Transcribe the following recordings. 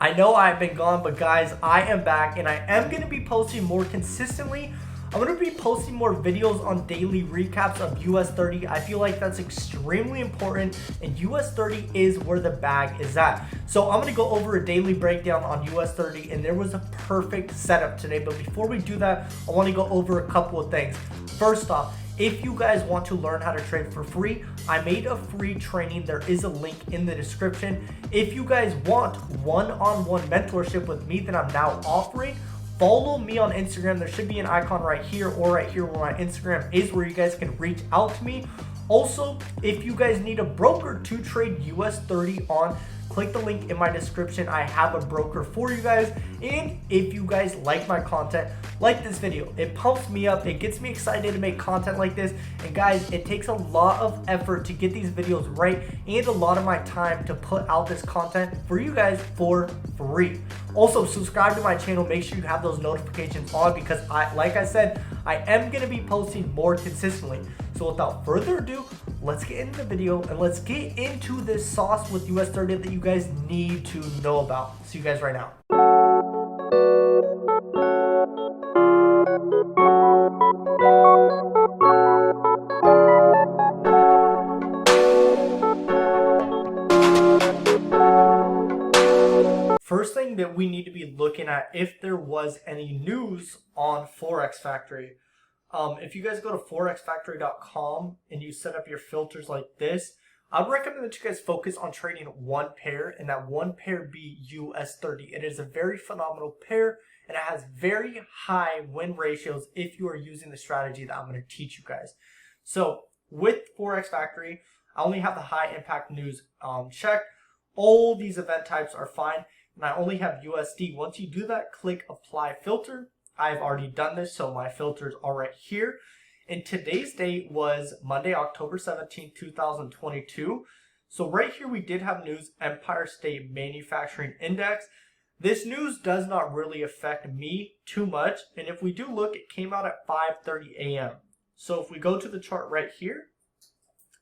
I know I've been gone, but guys, I am back and I am going to be posting more consistently. I'm going to be posting more videos on daily recaps of US30. I feel like that's extremely important, and US30 is where the bag is at. So I'm going to go over a daily breakdown on US30, and there was a perfect setup today. But before we do that, I want to go over a couple of things. First off, if you guys want to learn how to trade for free, I made a free training. There is a link in the description. If you guys want one-on-one mentorship with me that I'm now offering, follow me on Instagram. There should be an icon right here or right here where my Instagram is, where you guys can reach out to me. Also, if you guys need a broker to trade US30 on, click the link in my description. I have a broker for you guys. And if you guys like my content, like this video. It pumps me up. It gets me excited to make content like this. And guys, it takes a lot of effort to get these videos right and a lot of my time to put out this content for you guys for free. Also, subscribe to my channel. Make sure you have those notifications on, because like I said, I am going to be posting more consistently. So without further ado, let's get into the video and let's get into this sauce with US30 that you guys need to know about. See you guys right now. First thing that we need to be looking at, if there was any news on Forex Factory. If you guys go to forexfactory.com and you set up your filters like this, I would recommend that you guys focus on trading one pair, and that one pair be US30. It is a very phenomenal pair, and it has very high win ratios if you are using the strategy that I'm going to teach you guys. So with Forex Factory, I only have the high impact news checked. All these event types are fine, and I only have USD. Once you do that, click apply filter. I've already done this, so my filters are right here. And today's date was Monday, October 17th, 2022. So right here we did have news, Empire State Manufacturing Index. This news does not really affect me too much. And if we do look, it came out at 5:30 a.m. So if we go to the chart right here,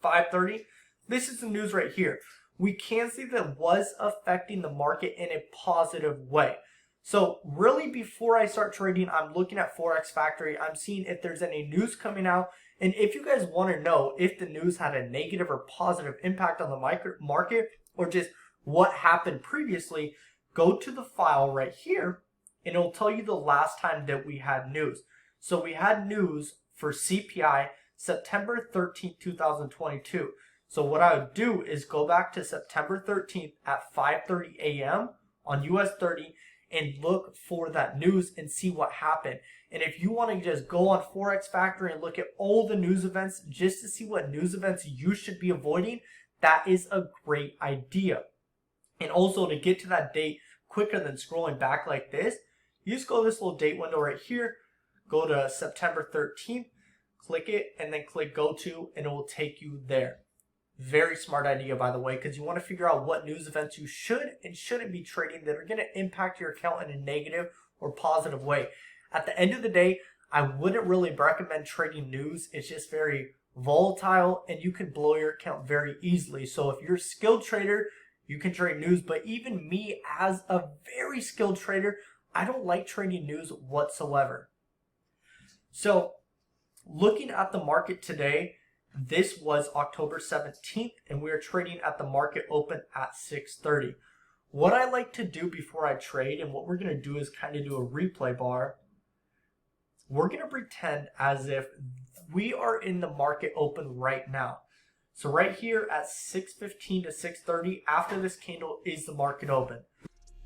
5:30, this is the news right here. We can see that it was affecting the market in a positive way. So really, before I start trading, I'm looking at Forex Factory. I'm seeing if there's any news coming out. And if you guys want to know if the news had a negative or positive impact on the market, or just what happened previously, go to the file right here and it'll tell you the last time that we had news. So we had news for CPI September 13th, 2022. So what I would do is go back to September 13th at 5:30 a.m. on US30 and look for that news and see what happened. And if you want to just go on Forex Factory and look at all the news events just to see what news events you should be avoiding, that is a great idea. And also, to get to that date quicker than scrolling back like this, you just go to this little date window right here, go to September 13th, click it, and then click go to, and it will take you there. Very smart idea, by the way, because you want to figure out what news events you should and shouldn't be trading that are going to impact your account in a negative or positive way. At the end of the day, I wouldn't really recommend trading news. It's just very volatile and you can blow your account very easily. So if you're a skilled trader, you can trade news. But even me, as a very skilled trader, I don't like trading news whatsoever. So looking at the market today, this was October 17th, and we are trading at the market open at 6:30. What I like to do before I trade, and what we're going to do is kind of do a replay bar. We're going to pretend as if we are in the market open right now. So right here at 6:15 to 6:30, after this candle, is the market open.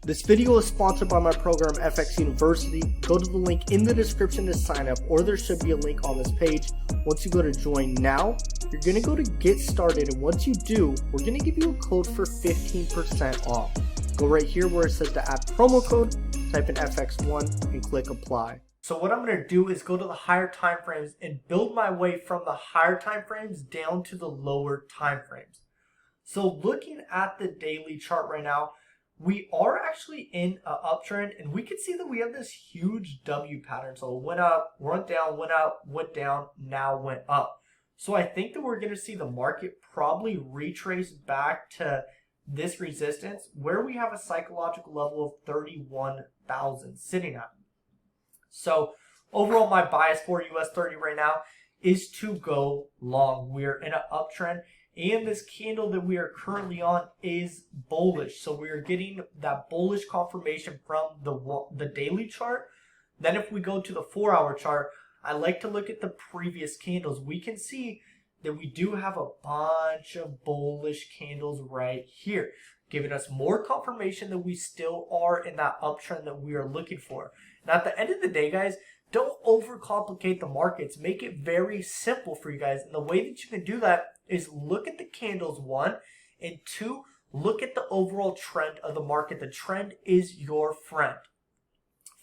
This video is sponsored by my program, FX University. Go to the link in the description to sign up, or there should be a link on this page. Once you go to join now, you're going to go to get started. And once you do, we're going to give you a code for 15% off. Go right here where it says to add promo code, type in FX1 and click apply. So what I'm going to do is go to the higher time frames and build my way from the higher time frames down to the lower time frames. So looking at the daily chart right now, we are actually in an uptrend, and we can see that we have this huge W pattern. So it went up, went down, went up, went down, now went up. So I think that we're going to see the market probably retrace back to this resistance where we have a psychological level of 31,000 sitting at. So overall, my bias for US30 right now is to go long. We're in an uptrend, and this candle that we are currently on is bullish. So we are getting that bullish confirmation from the daily chart. Then if we go to the 4-hour chart, I like to look at the previous candles. We can see that we do have a bunch of bullish candles right here, giving us more confirmation that we still are in that uptrend that we are looking for. Now, at the end of the day, guys, don't overcomplicate the markets. Make it very simple for you guys. And the way that you can do that is look at the candles, 1, and 2, look at the overall trend of the market. The trend is your friend.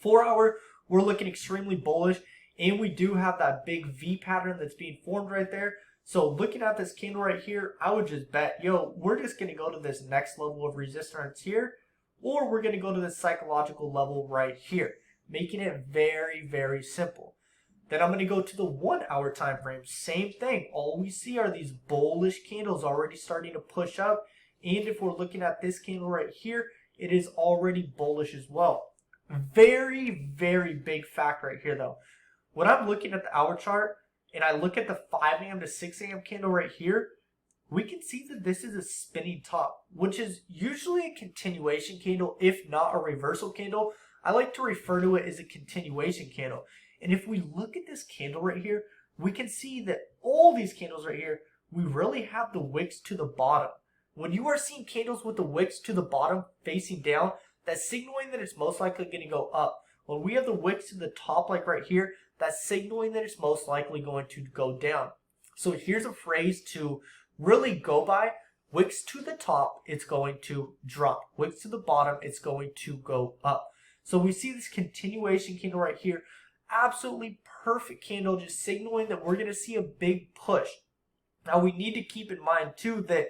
4-hour, we're looking extremely bullish, and we do have that big V pattern that's being formed right there. So looking at this candle right here, I would just bet, yo, we're just going to go to this next level of resistance here, or we're going to go to this psychological level right here, making it very, very simple. Then I'm going to go to the 1-hour time frame. Same thing. All we see are these bullish candles already starting to push up. And if we're looking at this candle right here, it is already bullish as well. Very, very big fact right here, though. When I'm looking at the hour chart and I look at the 5 a.m. to 6 a.m. candle right here, we can see that this is a spinning top, which is usually a continuation candle, if not a reversal candle. I like to refer to it as a continuation candle. And if we look at this candle right here, we can see that all these candles right here, we really have the wicks to the bottom. When you are seeing candles with the wicks to the bottom facing down, that's signaling that it's most likely going to go up. When we have the wicks to the top, like right here, that's signaling that it's most likely going to go down. So here's a phrase to really go by. Wicks to the top, it's going to drop. Wicks to the bottom, it's going to go up. So we see this continuation candle right here. Absolutely perfect candle, just signaling that we're going to see a big push. Now we need to keep in mind too that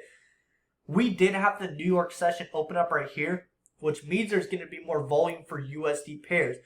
we did have the New York session open up right here, which means there's going to be more volume for USD pairs.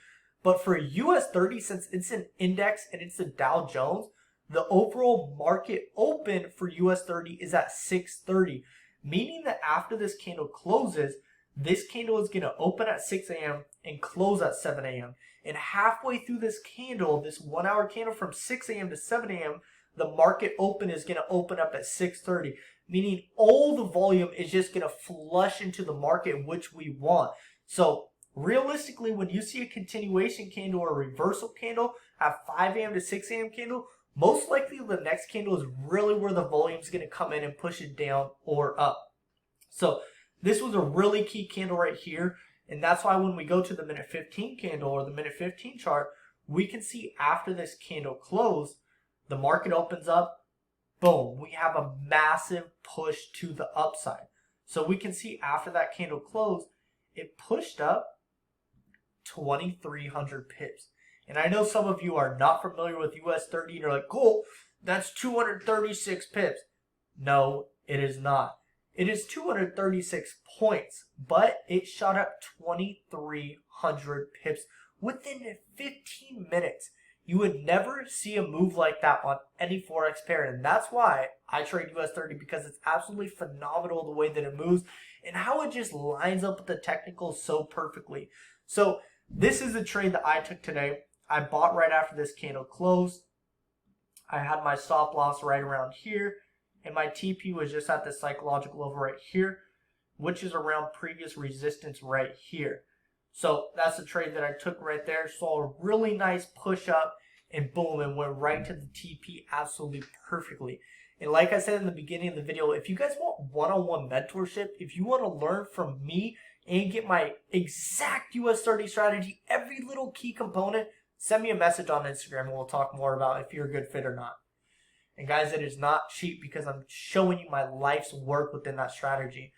But for US30, since it's an index and it's the Dow Jones, the overall market open for US30 is at 6:30, meaning that after this candle closes, this candle is going to open at 6 a.m. and close at 7 a.m. And halfway through this candle, this 1-hour candle from 6 a.m. to 7 a.m., the market open is going to open up at 6:30, meaning all the volume is just going to flush into the market, which we want. So realistically, when you see a continuation candle or a reversal candle at 5 a.m. to 6 a.m. candle, most likely the next candle is really where the volume is going to come in and push it down or up. So this was a really key candle right here. And that's why when we go to the minute 15 candle or the minute 15 chart, we can see after this candle close, the market opens up, boom, we have a massive push to the upside. So we can see after that candle closed, it pushed up 2,300 pips. And I know some of you are not familiar with US30 and you're like, cool, that's 236 pips. No, it is not. It is 236 points, but it shot up 2,300 pips within 15 minutes. You would never see a move like that on any Forex pair, and that's why I trade US30, because it's absolutely phenomenal the way that it moves and how it just lines up with the technicals so perfectly. So this is the trade that I took today. I bought right after this candle closed. I had my stop loss right around here, and my TP was just at the psychological level right here, which is around previous resistance right here. So that's the trade that I took right there. Saw a really nice push up and boom, and went right to the TP absolutely perfectly. And like I said in the beginning of the video, if you guys want one-on-one mentorship, if you want to learn from me and get my exact US30 strategy, every little key component, send me a message on Instagram and we'll talk more about if you're a good fit or not. And guys, it is not cheap because I'm showing you my life's work within that strategy.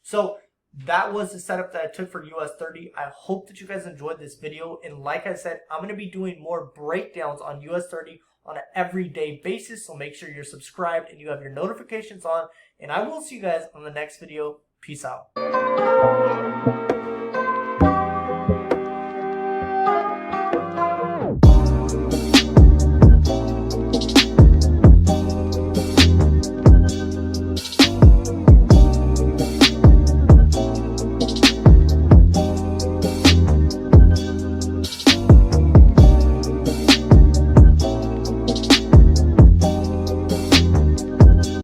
So that was the setup that I took for US30. I hope that you guys enjoyed this video. And like I said, I'm going to be doing more breakdowns on US30 on an everyday basis. So make sure you're subscribed and you have your notifications on. And I will see you guys on the next video. Peace out.